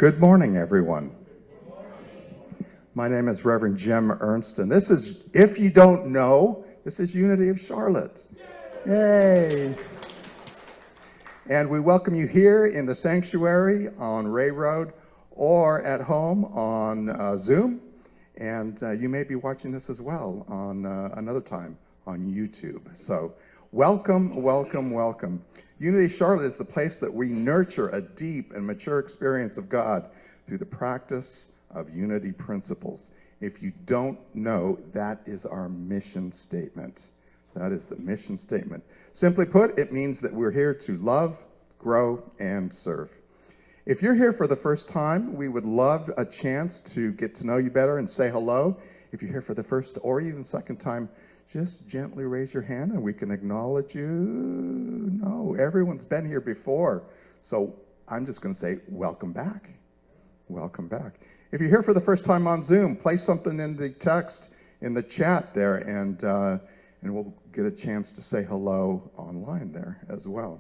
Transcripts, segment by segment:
Good morning, everyone. My name is Reverend Jim Ernst, and this is, if you don't know, this is Unity of Charlotte. Yay! And we welcome you here in the sanctuary on Ray Road or at home on Zoom. And you may be watching this as well on another time on YouTube. So welcome, welcome, welcome. Unity Charlotte is the place that we nurture a deep and mature experience of God through the practice of unity principles. If you don't know, that is our mission statement. That is the mission statement. Simply put, it means that we're here to love, grow, and serve. If you're here for the first time, we would love a chance to get to know you better and say hello. If you're here for the first or even second time, just gently raise your hand and we can acknowledge you. No, everyone's been here before. So I'm just going to say, welcome back. Welcome back. If you're here for the first time on Zoom, place something in the text, in the chat there, and we'll get a chance to say hello online there as well.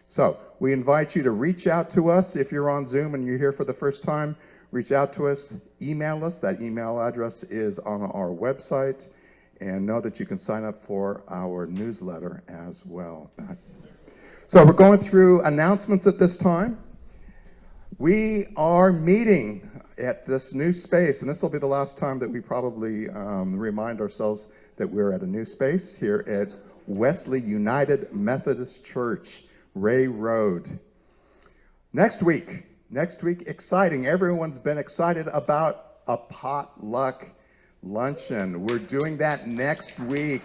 So we invite you to reach out to us if you're on Zoom and you're here for the first time. Reach out to us, email us. That email address is on our website. And know that you can sign up for our newsletter as well. So we're going through announcements at this time. We are meeting at this new space, and this will be the last time that we probably remind ourselves that we're at a new space here at Wesley United Methodist Church, Ray Road. Next week, exciting. Everyone's been excited about a potluck luncheon. We're doing that next week.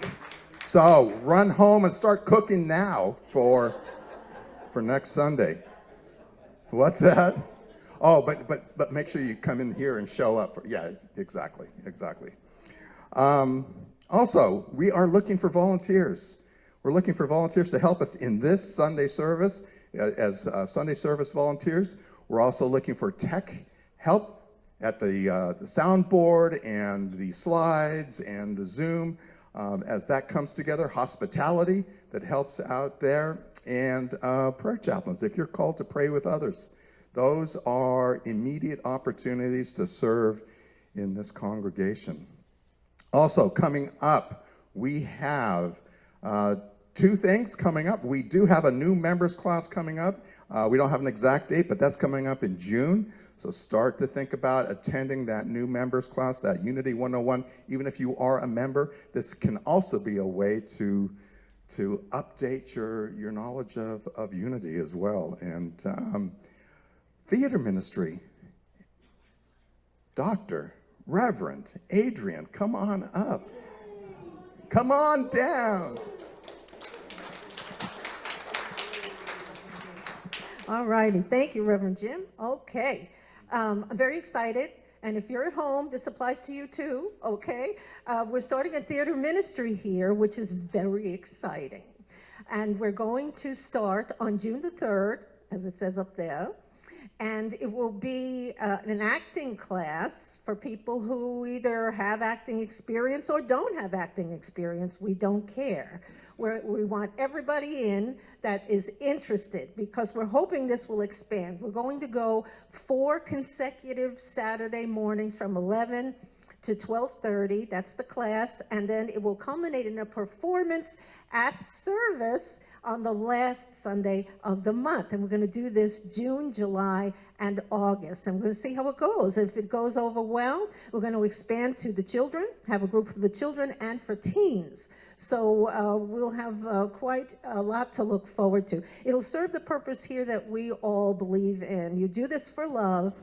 So run home and start cooking now for next Sunday. What's that? Oh, but make sure you come in here and show up. Yeah, exactly. Also, we are looking for volunteers. We're looking for volunteers to help us in this Sunday service as Sunday service volunteers. We're also looking for tech help at the soundboard and the slides and the Zoom as that comes together, hospitality that helps out there, and prayer chaplains. If you're called to pray with others, those are immediate opportunities to serve in this congregation. Also coming up, we have two things coming up. We do have a new members class coming up. We don't have an exact date, but that's coming up in June. So start to think about attending that new members class, that Unity 101. Even if you are a member, this can also be a way to update your knowledge of Unity as well. And theater ministry, Dr. Reverend Adrian, come on up. Come on down. All righty. Thank you, Reverend Jim. Okay. I'm very excited, and if you're at home, this applies to you too, okay? We're starting a theater ministry here, which is very exciting. And we're going to start on June the 3rd, as it says up there, and it will be an acting class for people who either have acting experience or don't have acting experience. We don't care. We want everybody in that is interested, because we're hoping this will expand. We're going to go 4 consecutive Saturday mornings from 11 to 12:30. That's the class. And then it will culminate in a performance at service on the last Sunday of the month. And we're going to do this June, July, and August. And we're going to see how it goes. If it goes over well, we're going to expand to the children, have a group for the children and for teens. So we'll have quite a lot to look forward to. It'll serve the purpose here that we all believe in. You do this for love,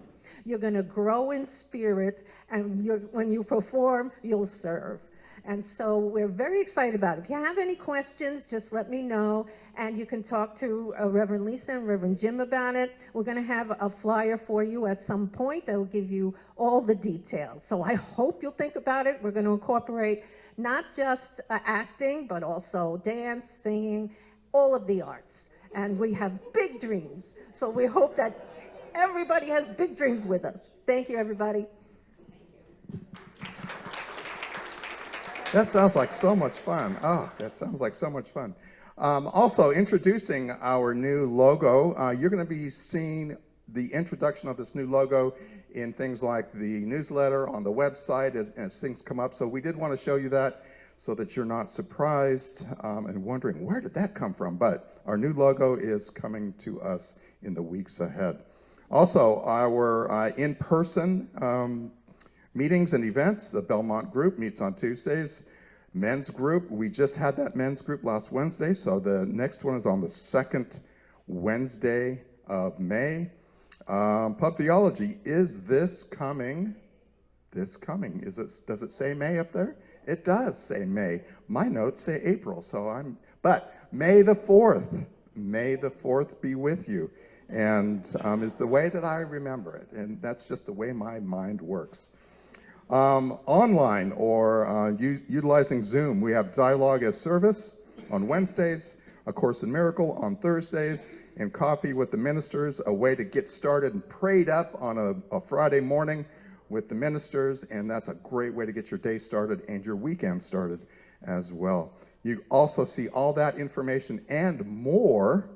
you're going to grow in spirit, and when you perform, you'll serve. And so we're very excited about it. If you have any questions, just let me know, and you can talk to Reverend Lisa and Reverend Jim about it. We're going to have a flyer for you at some point that will give you all the details. So I hope you'll think about it. We're going to incorporate not just acting, but also dance, singing, all of the arts. And we have big dreams. So we hope that everybody has big dreams with us. Thank you, everybody. That sounds like so much fun. Oh, that sounds like so much fun. Also, introducing our new logo. You're going to be seeing the introduction of this new logo in things like the newsletter, on the website, as things come up. So we did want to show you that so that you're not surprised and wondering, where did that come from? But our new logo is coming to us in the weeks ahead. Also, our in-person meetings and events, the Belmont group meets on Tuesdays. Men's group, we just had that men's group last Wednesday, so the next one is on the second Wednesday of May. Pub Theology, is this coming? This coming, does it say May up there? It does say May. My notes say April, but May the 4th. May the 4th be with you. And is the way that I remember it, and that's just the way my mind works. Online or utilizing Zoom, we have Dialogue as Service on Wednesdays, A Course in Miracle on Thursdays, and Coffee with the Ministers, a way to get started and prayed up on a Friday morning with the ministers, and that's a great way to get your day started and your weekend started as well. You also see all that information and more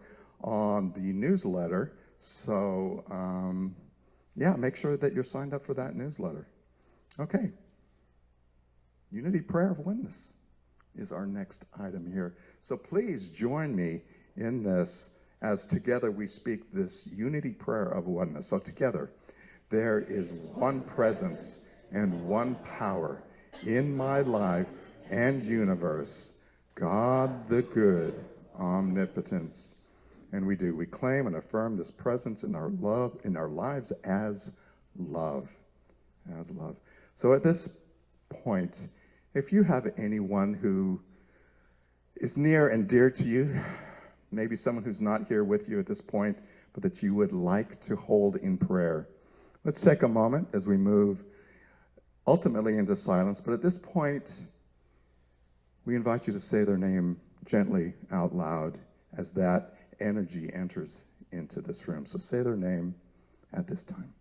on the newsletter, so yeah, make sure that you're signed up for that newsletter. Okay, Unity Prayer of Oneness is our next item here. So please join me in this as together we speak this unity prayer of oneness. So together, there is one presence and one power in my life and universe, God the good, omnipotence. And we claim and affirm this presence in our love, in our lives as love, as love. So at this point, if you have anyone who is near and dear to you, maybe someone who's not here with you at this point, but that you would like to hold in prayer, let's take a moment as we move ultimately into silence. But at this point, we invite you to say their name gently out loud as that energy enters into this room. So say their name at this time.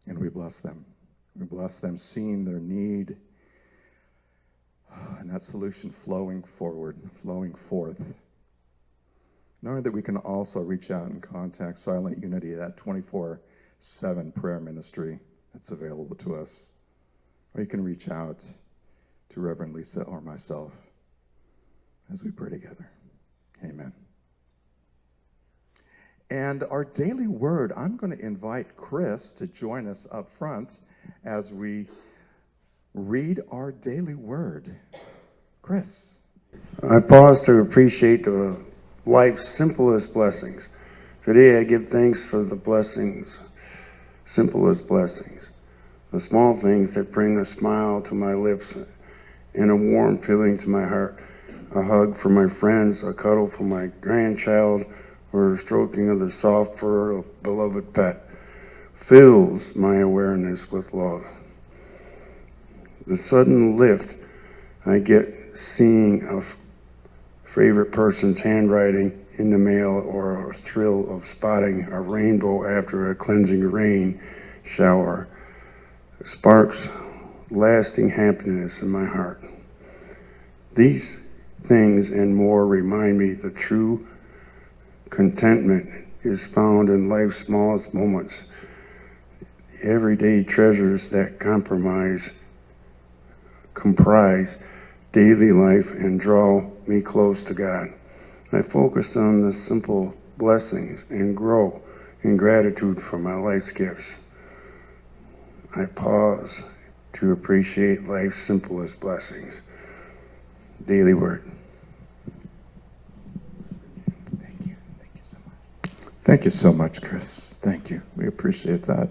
And we bless them. We bless them, seeing their need, and that solution flowing forward, flowing forth. Knowing that we can also reach out and contact Silent Unity, that 24/7 prayer ministry that's available to us. Or you can reach out to Reverend Lisa or myself as we pray together. Amen. And our daily word, I'm going to invite Chris to join us up front as we read our daily word. Chris. I pause to appreciate the life's simplest blessings. Today I give thanks for the blessings, simplest blessings, the small things that bring a smile to my lips and a warm feeling to my heart, a hug from my friends, a cuddle from my grandchild, or stroking of the soft fur of a beloved pet fills my awareness with love. The sudden lift I get seeing a favorite person's handwriting in the mail, or a thrill of spotting a rainbow after a cleansing rain shower sparks lasting happiness in my heart. These things and more remind me the true contentment is found in life's smallest moments, everyday treasures that comprise daily life and draw me close to God. I focus on the simple blessings and grow in gratitude for my life's gifts. I pause to appreciate life's simplest blessings. Daily word. Thank you so much, Chris. Thank you. We appreciate that.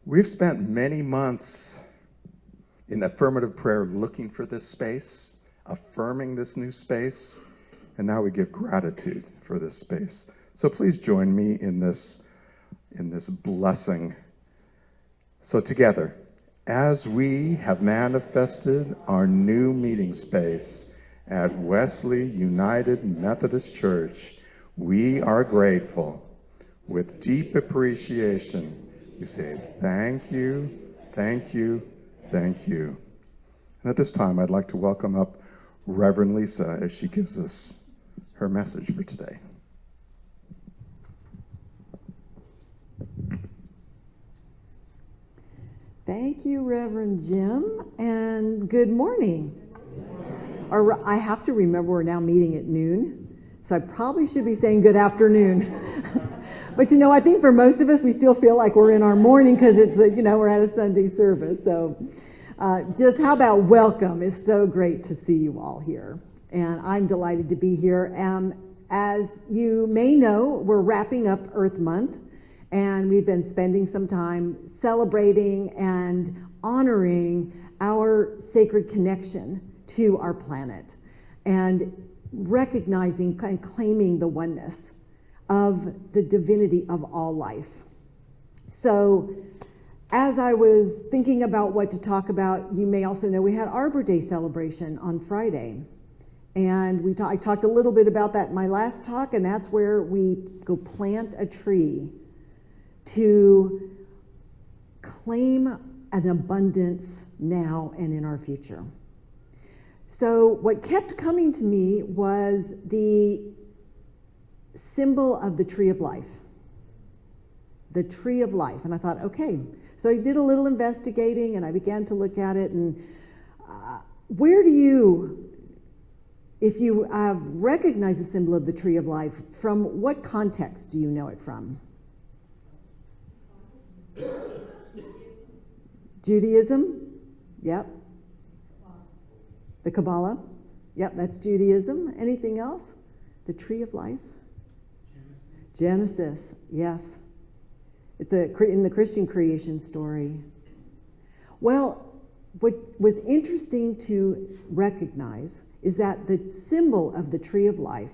We've spent many months in affirmative prayer looking for this space, affirming this new space, and now we give gratitude for this space. So please join me in this blessing So together, as we have manifested our new meeting space at Wesley United Methodist Church, we are grateful. With deep appreciation, we say thank you, thank you, thank you. And at this time, I'd like to welcome up Reverend Lisa as she gives us her message for today. Thank you, Reverend Jim, and good morning. Or I have to remember we're now meeting at noon, so I probably should be saying good afternoon. But I think for most of us, we still feel like we're in our morning because it's, we're at a Sunday service. So just how about welcome? It's so great to see you all here. And I'm delighted to be here. As you may know, we're wrapping up Earth Month. And we've been spending some time celebrating and honoring our sacred connection to our planet and recognizing and claiming the oneness of the divinity of all life. So as I was thinking about what to talk about, you may also know we had Arbor Day celebration on Friday. And I talked a little bit about that in my last talk, and that's where we go plant a tree to claim an abundance now and in our future. So what kept coming to me was the symbol of the tree of life. The tree of life. And I thought, okay. So I did a little investigating and I began to look at it, and where do you, if you recognize the symbol of the tree of life, from what context do you know it from? Judaism? Yep. The Kabbalah? Yep, that's Judaism. Anything else? The tree of life? Genesis, yes. It's in the Christian creation story. Well, what was interesting to recognize is that the symbol of the tree of life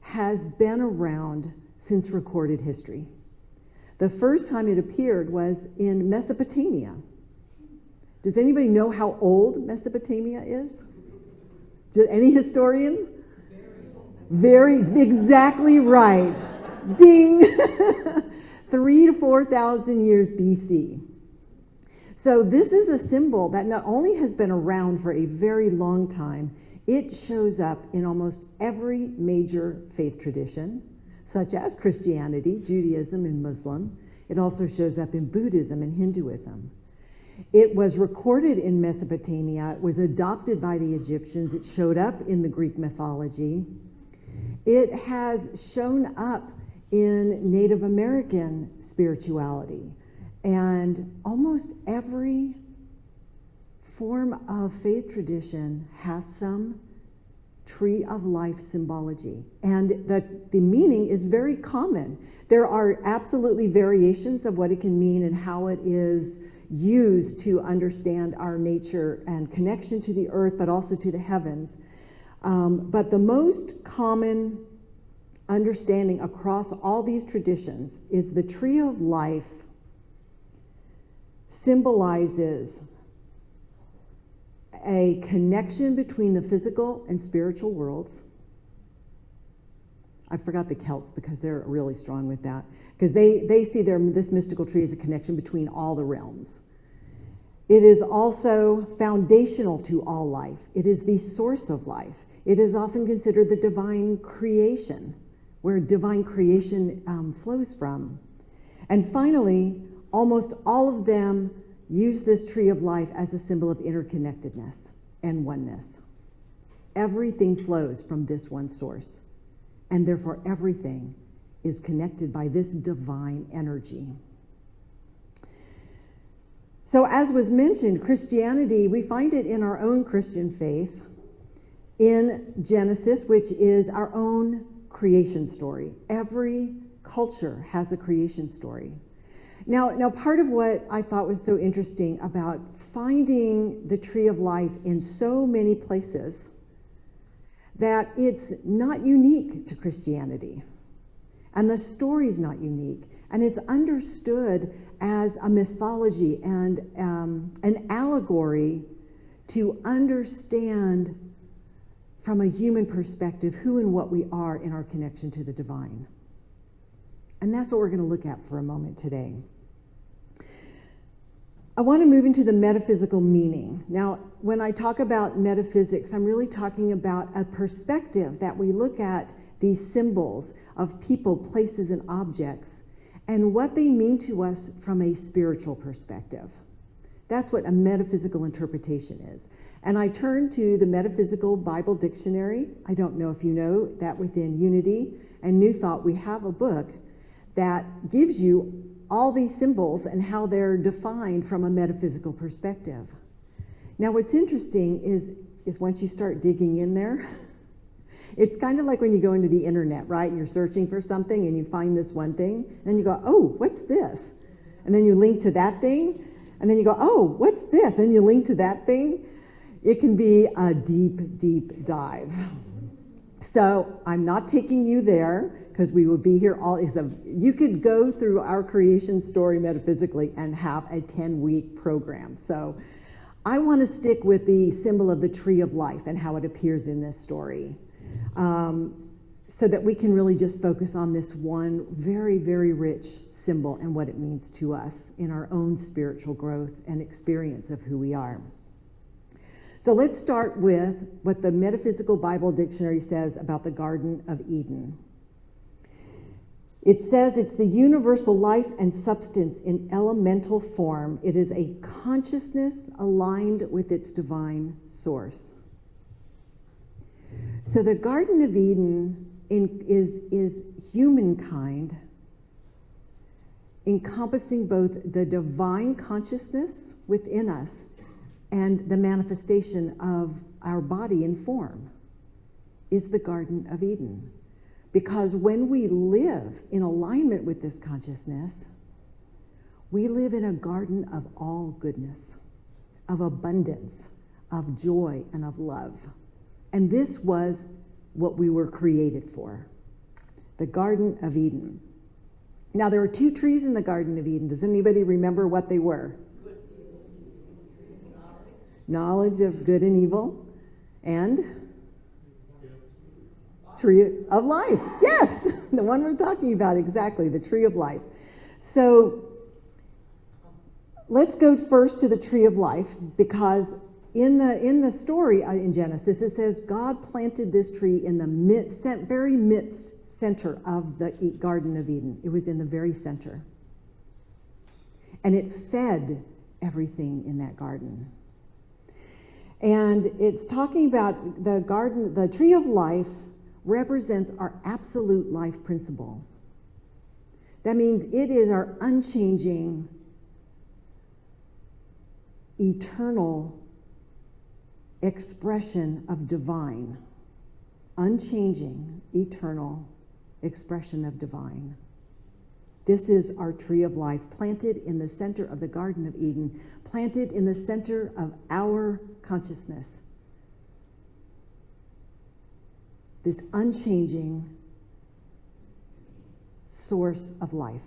has been around since recorded history. The first time it appeared was in Mesopotamia. Does anybody know how old Mesopotamia is? Any historians? Very, exactly right. Ding! 3,000 to 4,000 years BC. So this is a symbol that not only has been around for a very long time, it shows up in almost every major faith tradition, such as Christianity, Judaism, and Muslim. It also shows up in Buddhism and Hinduism. It was recorded in Mesopotamia. It was adopted by the Egyptians. It showed up in the Greek mythology. It has shown up in Native American spirituality. And almost every form of faith tradition has some tree of life symbology. And the meaning is very common. There are absolutely variations of what it can mean and how it is used to understand our nature and connection to the earth, but also to the heavens. But the most common understanding across all these traditions is the tree of life symbolizes a connection between the physical and spiritual worlds. I forgot the Celts because they're really strong with that, because they see this mystical tree as a connection between all the realms. It is also foundational to all life. It is the source of life. It is often considered the divine creation, where divine creation flows from. And finally, almost all of them use this tree of life as a symbol of interconnectedness and oneness. Everything flows from this one source, and therefore everything is connected by this divine energy. So as was mentioned, Christianity, we find it in our own Christian faith, in Genesis, which is our own creation story. Every culture has a creation story. Now, part of what I thought was so interesting about finding the tree of life in so many places, that it's not unique to Christianity. And the story's not unique. And it's understood as a mythology and an allegory to understand from a human perspective who and what we are in our connection to the divine. And that's what we're going to look at for a moment today. I want to move into the metaphysical meaning. Now, when I talk about metaphysics, I'm really talking about a perspective that we look at these symbols of people, places, and objects, and what they mean to us from a spiritual perspective. That's what a metaphysical interpretation is. And I turn to the Metaphysical Bible Dictionary. I don't know if you know that within Unity and New Thought, we have a book that gives you all these symbols and how they're defined from a metaphysical perspective. Now, what's interesting is once you start digging in there, it's kind of like when you go into the internet, right? And you're searching for something and you find this one thing, and then you go, oh, what's this? And then you link to that thing, and then you go, oh, what's this? And you link to that thing. It can be a deep, deep dive. So I'm not taking you there, because we would be here all. You could go through our creation story metaphysically and have a 10-week program. So I want to stick with the symbol of the tree of life and how it appears in this story, so that we can really just focus on this one very, very rich symbol and what it means to us in our own spiritual growth and experience of who we are. So let's start with what the Metaphysical Bible Dictionary says about the Garden of Eden. It says it's the universal life and substance in elemental form. It is a consciousness aligned with its divine source. So the Garden of Eden is humankind encompassing both the divine consciousness within us and the manifestation of our body in form is the Garden of Eden. Because when we live in alignment with this consciousness, we live in a garden of all goodness, of abundance, of joy, and of love. And this was what we were created for, the Garden of Eden. Now, there were two trees in the Garden of Eden. Does anybody remember what they were? Knowledge of good and evil, and tree of life. Yes, the one we're talking about, exactly, the tree of life. So let's go first to the tree of life, because in the story in Genesis, it says God planted this tree in the very midst center of the Garden of Eden. It was in the very center. And it fed everything in that garden. And it's talking about the garden, the tree of life represents our absolute life principle. That means it is our unchanging, eternal expression of divine. Unchanging, eternal expression of divine. This is our tree of life, planted in the center of the Garden of Eden, planted in the center of our consciousness. This unchanging source of life.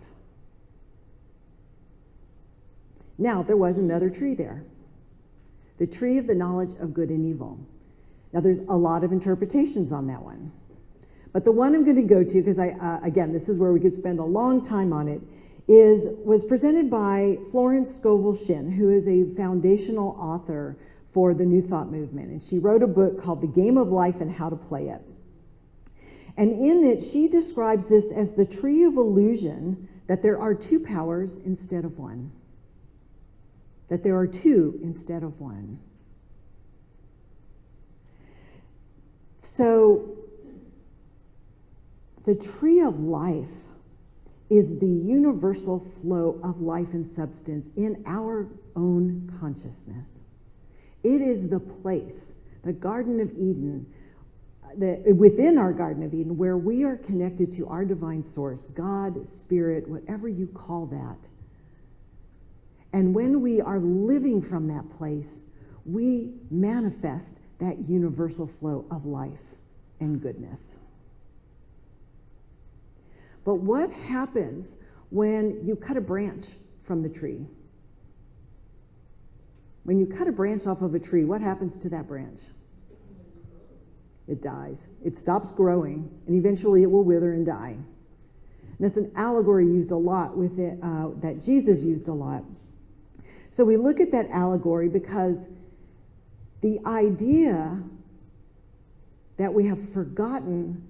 Now, there was another tree there, the tree of the knowledge of good and evil. Now, there's a lot of interpretations on that one. But the one I'm going to go to, because again, this is where we could spend a long time on it, was presented by Florence Scovel Shinn, who is a foundational author for the New Thought movement. And she wrote a book called The Game of Life and How to Play It. And in it, she describes this as the tree of illusion, that there are two powers instead of one. That there are two instead of one. So, the tree of life is the universal flow of life and substance in our own consciousness. It is the place, the Garden of Eden, within our Garden of Eden, where we are connected to our divine source, God, Spirit, whatever you call that. And when we are living from that place, we manifest that universal flow of life and goodness. But what happens when you cut a branch from the tree. When you cut a branch off of a tree, what happens to that branch? It dies. It stops growing, and eventually it will wither and die. And that's an allegory used a lot with it, that Jesus used a lot. So we look at that allegory because the idea that we have forgotten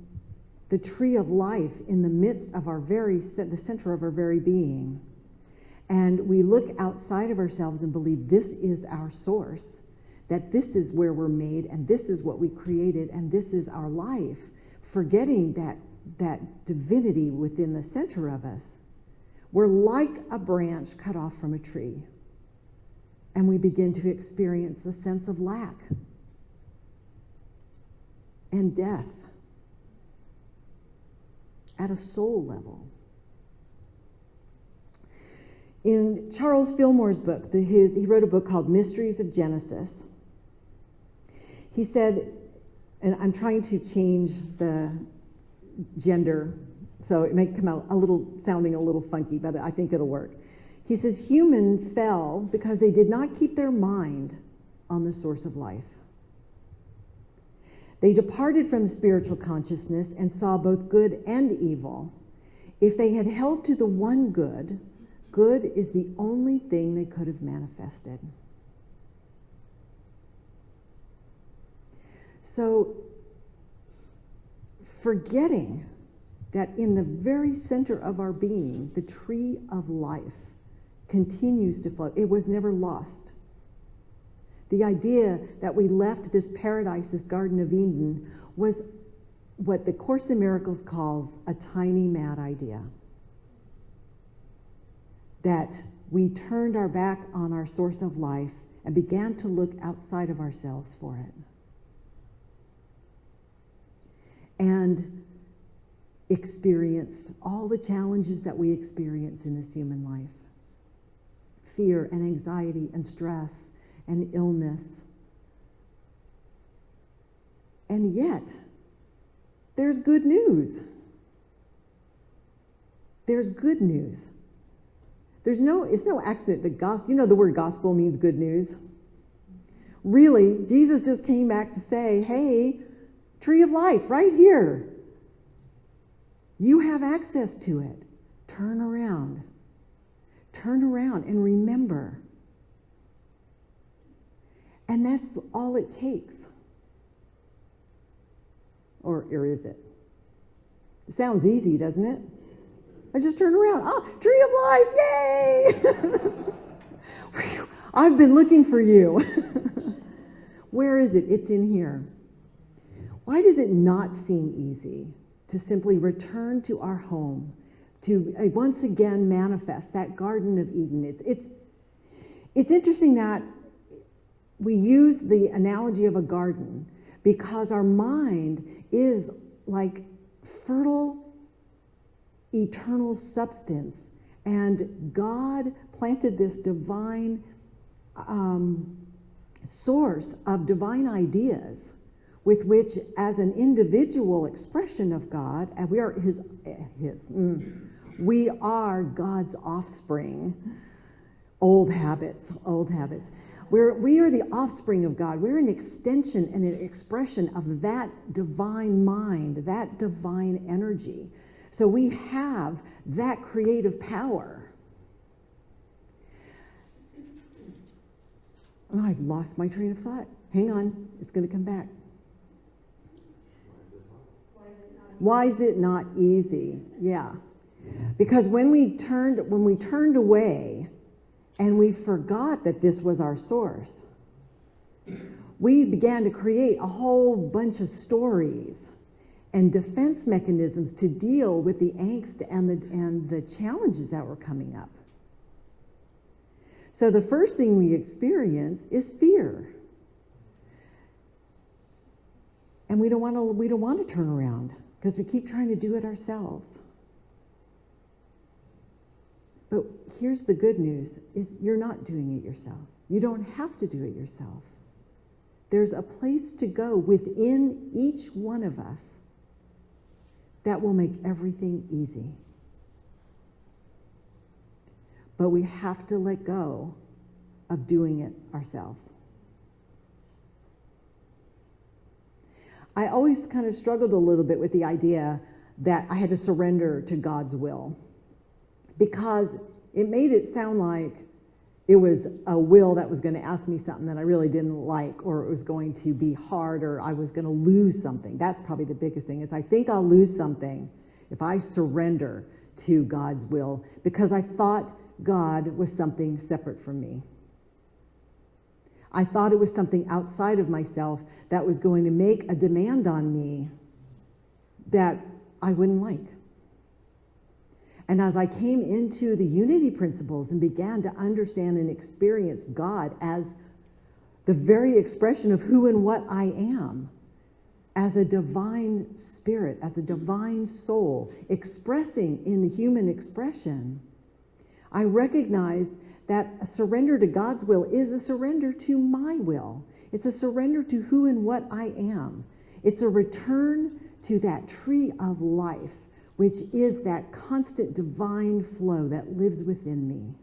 the tree of life in the midst of the center of our very being, and we look outside of ourselves and believe this is our source, that this is where we're made, and this is what we created, and this is our life, forgetting that divinity within the center of us. We're like a branch cut off from a tree, and we begin to experience the sense of lack and death at a soul level. In Charles Fillmore's book, he wrote a book called Mysteries of Genesis. He said, and I'm trying to change the gender, so it may come out sounding a little funky, but I think it'll work. He says, humans fell because they did not keep their mind on the source of life. They departed from spiritual consciousness and saw both good and evil. If they had held to the one good, good is the only thing they could have manifested. So, forgetting that in the very center of our being, the tree of life continues to flow. It was never lost. The idea that we left this paradise, this Garden of Eden, was what the Course in Miracles calls a tiny mad idea. That we turned our back on our source of life and began to look outside of ourselves for it. And experienced all the challenges that we experience in this human life. Fear and anxiety and stress and illness. And yet, there's good news. There's good news. It's no accident that the word gospel means good news. Really, Jesus just came back to say, hey, tree of life, right here. You have access to it. Turn around. Turn around and remember. And that's all it takes. Or is it? It sounds easy, doesn't it? I just turn around. Oh, tree of life, yay! I've been looking for you. Where is it? It's in here. Why does it not seem easy to simply return to our home, to once again manifest that Garden of Eden? It's interesting that we use the analogy of a garden because our mind is like fertile, eternal substance, and God planted this divine source of divine ideas with which, as an individual expression of God, and we are God's offspring. Old habits. We are the offspring of God. We're an extension and an expression of that divine mind, that divine energy. So we have that creative power. Oh, I've lost my train of thought. Hang on, it's going to come back. Why is it not easy? Yeah. Because when we turned away and we forgot that this was our source, we began to create a whole bunch of stories and defense mechanisms to deal with the angst and the challenges that were coming up. So the first thing we experience is fear. And we don't want to turn around because we keep trying to do it ourselves. But here's the good news, is you're not doing it yourself. You don't have to do it yourself. There's a place to go within each one of us that will make everything easy. but we have to let go of doing it ourselves. I always kind of struggled a little bit with the idea that I had to surrender to God's will, because it made it sound like it was a will that was going to ask me something that I really didn't like, or it was going to be hard, or I was going to lose something. That's probably the biggest thing, is I think I'll lose something if I surrender to God's will, because I thought God was something separate from me. I thought it was something outside of myself that was going to make a demand on me that I wouldn't like. And as I came into the unity principles and began to understand and experience God as the very expression of who and what I am, as a divine spirit, as a divine soul, expressing in the human expression, I recognized that a surrender to God's will is a surrender to my will. It's a surrender to who and what I am. It's a return to that tree of life, which is that constant divine flow that lives within me.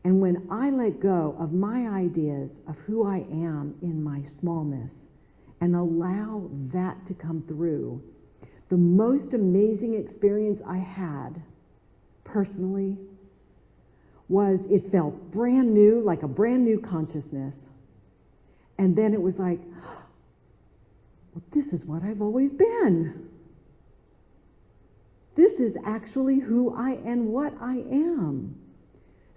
And when I let go of my ideas of who I am in my smallness and allow that to come through, the most amazing experience I had personally was, it felt brand new, like a brand new consciousness. And then it was like, well, this is what I've always been. This is actually who I and what I am.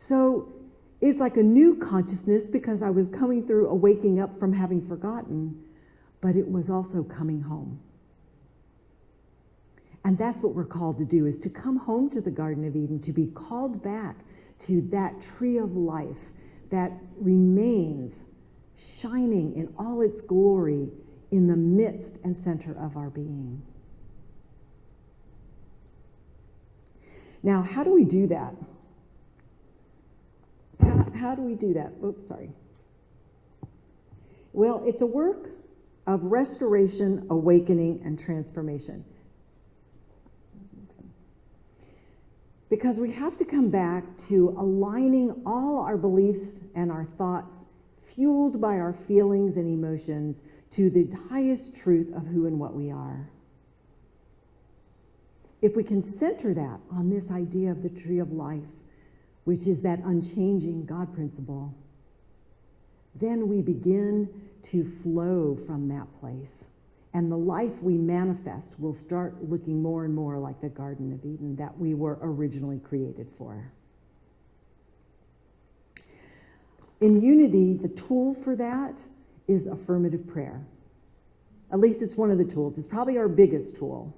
So it's like a new consciousness, because I was coming through a waking up from having forgotten, but it was also coming home. And that's what we're called to do, is to come home to the Garden of Eden, to be called back to that tree of life that remains shining in all its glory in the midst and center of our being. Now, how do we do that? How do we do that? Oops, sorry. Well, it's a work of restoration, awakening, and transformation. Because we have to come back to aligning all our beliefs and our thoughts, fueled by our feelings and emotions, to the highest truth of who and what we are. If we can center that on this idea of the tree of life, which is that unchanging God principle, then we begin to flow from that place. And the life we manifest will start looking more and more like the Garden of Eden that we were originally created for. In unity, the tool for that is affirmative prayer. At least it's one of the tools. It's probably our biggest tool.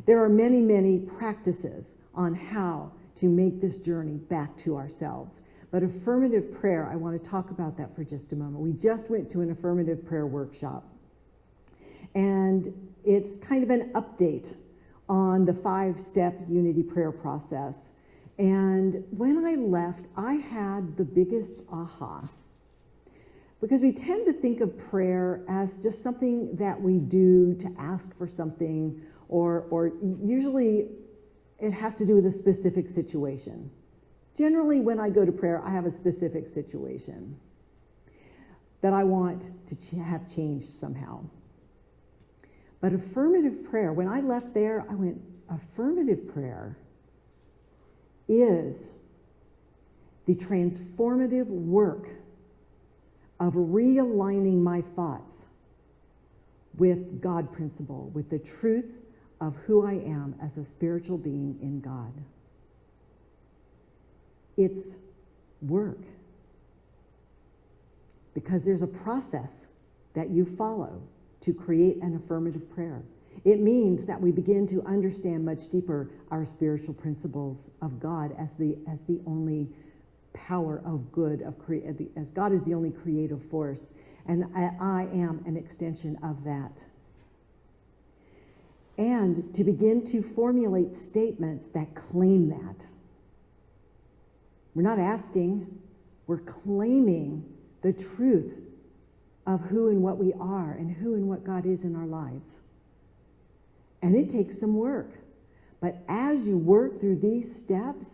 There are many, many practices on how to make this journey back to ourselves. But affirmative prayer, I want to talk about that for just a moment. We just went to an affirmative prayer workshop. And it's kind of an update on the 5-step unity prayer process. And when I left, I had the biggest aha. Because we tend to think of prayer as just something that we do to ask for something, or usually it has to do with a specific situation. Generally, when I go to prayer, I have a specific situation that I want to have changed somehow. But affirmative prayer, when I left there, I went, affirmative prayer is the transformative work of realigning my thoughts with God principle, with the truth of who I am as a spiritual being in God. It's work. Because there's a process that you follow to create an affirmative prayer. It means that we begin to understand much deeper our spiritual principles of God as the only power of good, as God is the only creative force, and I am an extension of that. And to begin to formulate statements that claim that. We're not asking, we're claiming the truth of who and what we are and who and what God is in our lives. And it takes some work. But as you work through these steps,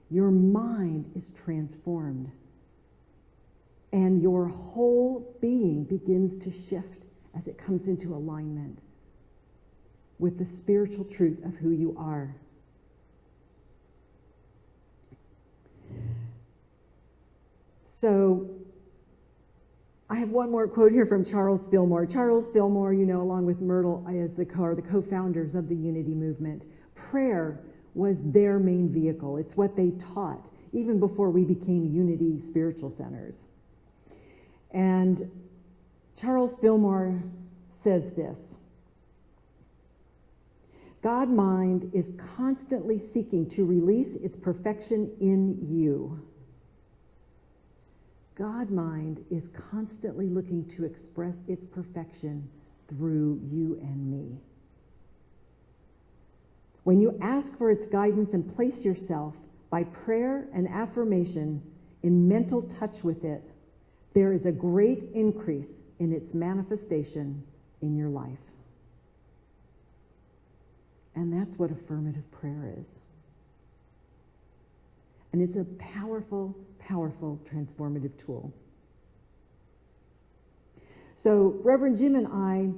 your mind is transformed. And your whole being begins to shift as it comes into alignment with the spiritual truth of who you are. So, I have one more quote here from Charles Fillmore. Charles Fillmore, you know, along with Myrtle, are the co-founders of the Unity Movement. Prayer was their main vehicle. It's what they taught, even before we became Unity Spiritual Centers. And Charles Fillmore says this: God mind is constantly seeking to release its perfection in you. God mind is constantly looking to express its perfection through you and me. When you ask for its guidance and place yourself by prayer and affirmation in mental touch with it, there is a great increase in its manifestation in your life. And that's what affirmative prayer is. And it's a powerful, powerful transformative tool. So Reverend Jim and I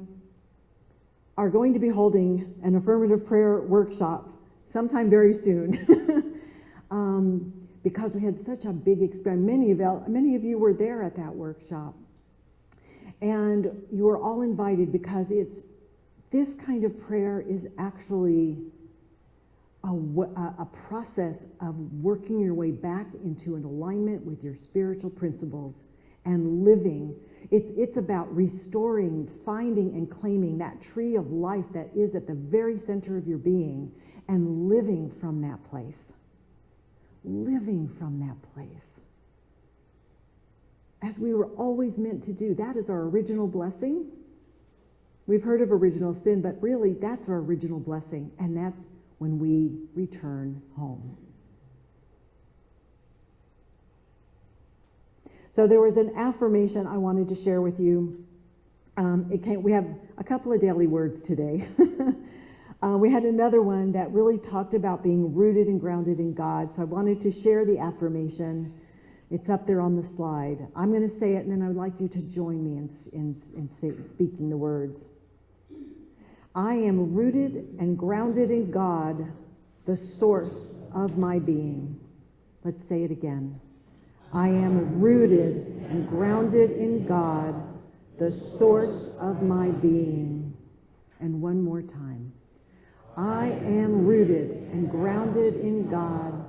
are going to be holding an affirmative prayer workshop sometime very soon. Because we had such a big experience. Many of you were there at that workshop. And you are all invited, because this kind of prayer is actually a process of working your way back into an alignment with your spiritual principles and living. It's about restoring, finding, and claiming that tree of life that is at the very center of your being and living from that place. Living from that place. As we were always meant to do. That is our original blessing. We've heard of original sin, but really that's our original blessing, and that's when we return home. So there was an affirmation I wanted to share with you. We have a couple of daily words today. We had another one that really talked about being rooted and grounded in God. So I wanted to share the affirmation. It's up there on the slide. I'm going to say it, and then I would like you to join me in speaking the words. I am rooted and grounded in God, the source of my being. Let's say it again. I am rooted and grounded in God, the source of my being. And one more time. I am rooted and grounded in God,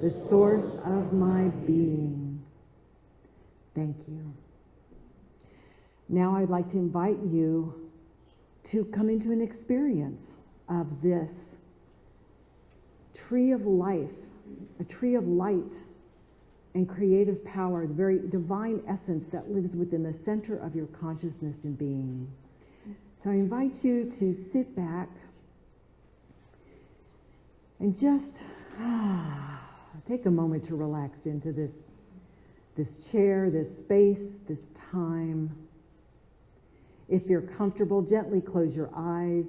the source of my being. Thank you. Now I'd like to invite you to come into an experience of this tree of life, a tree of light and creative power, the very divine essence that lives within the center of your consciousness and being. So I invite you to sit back and just take a moment to relax into this chair, this space, this time. If you're comfortable, gently close your eyes.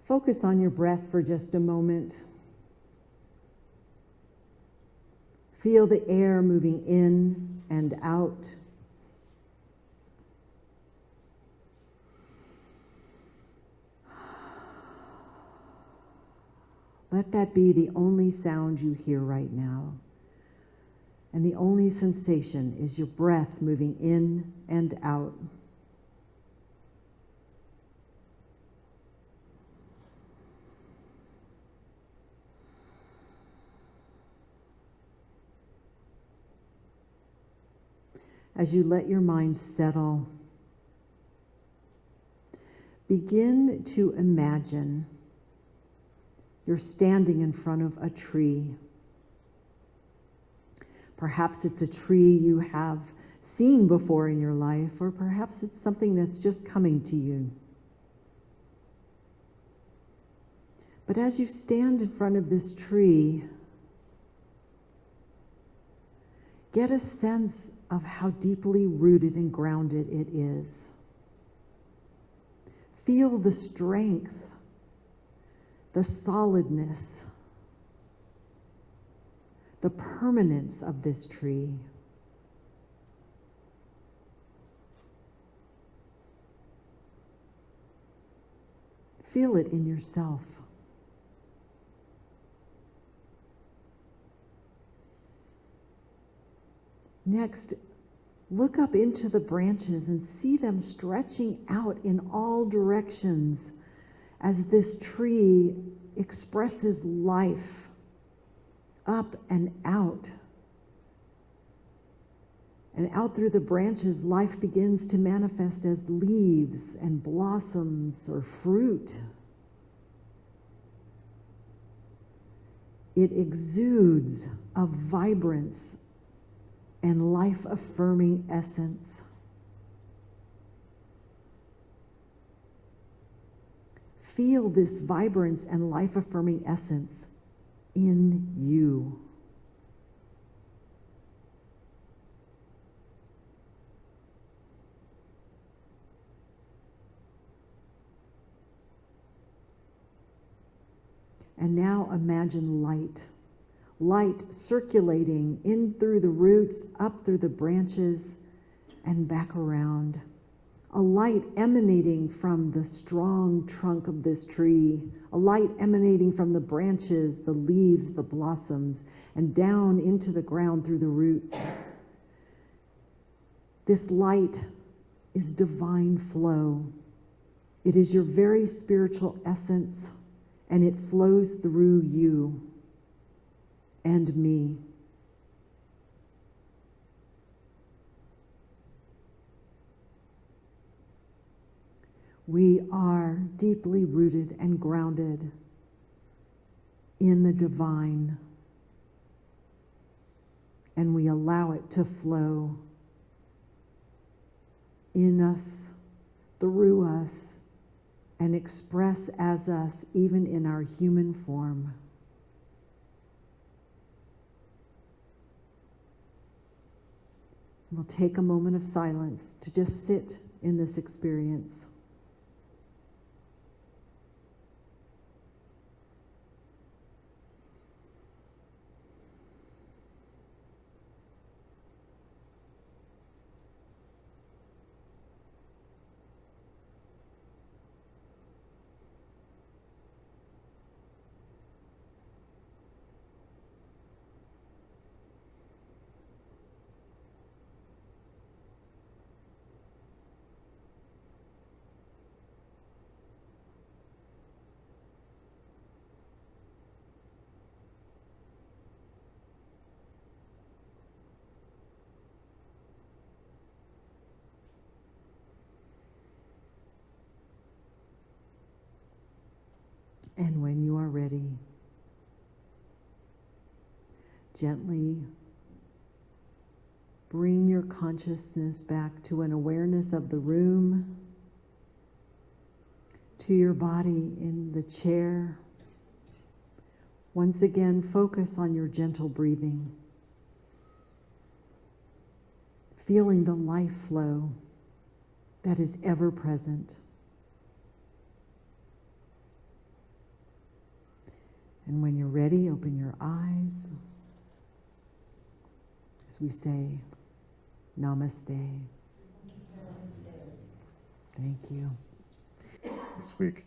Focus on your breath for just a moment. Feel the air moving in and out. Let that be the only sound you hear right now. And the only sensation is your breath moving in and out. As you let your mind settle, begin to imagine you're standing in front of a tree. Perhaps it's a tree you have seen before in your life, or perhaps it's something that's just coming to you. But as you stand in front of this tree, get a sense of how deeply rooted and grounded it is. Feel the strength, the solidness, the permanence of this tree. Feel it in yourself. Next, look up into the branches and see them stretching out in all directions as this tree expresses life up and out. And out through the branches, life begins to manifest as leaves and blossoms or fruit. It exudes a vibrance and life-affirming essence. Feel this vibrance and life-affirming essence in you. And now imagine light. Light circulating in through the roots, up through the branches, and back around. A light emanating from the strong trunk of this tree. A light emanating from the branches, the leaves, the blossoms, and down into the ground through the roots. This light is divine flow. It is your very spiritual essence, and it flows through you and me. We are deeply rooted and grounded in the divine, and we allow it to flow in us, through us, and express as us, even in our human form. We'll take a moment of silence to just sit in this experience. And when you are ready, gently bring your consciousness back to an awareness of the room, to your body in the chair. Once again, focus on your gentle breathing, feeling the life flow that is ever present. And when you're ready, open your eyes as we say, Namaste. Thank you. This week.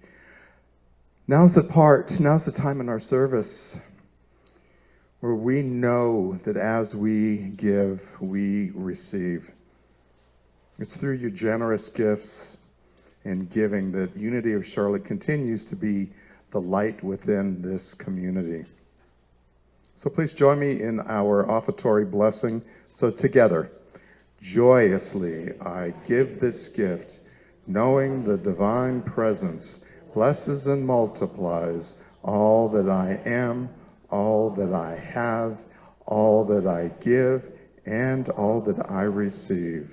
Now's the time in our service where we know that as we give, we receive. It's through your generous gifts and giving that Unity of Charlotte continues to be the light within this community. So please join me in our offertory blessing. So together, joyously I give this gift, knowing the divine presence blesses and multiplies all that I am, all that I have, all that I give, and all that I receive.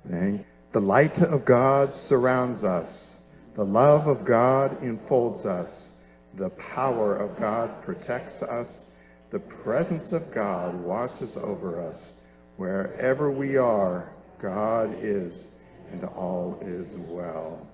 The light of God surrounds us. The love of God enfolds us. The power of God protects us. The presence of God watches over us. Wherever we are, God is, and all is well.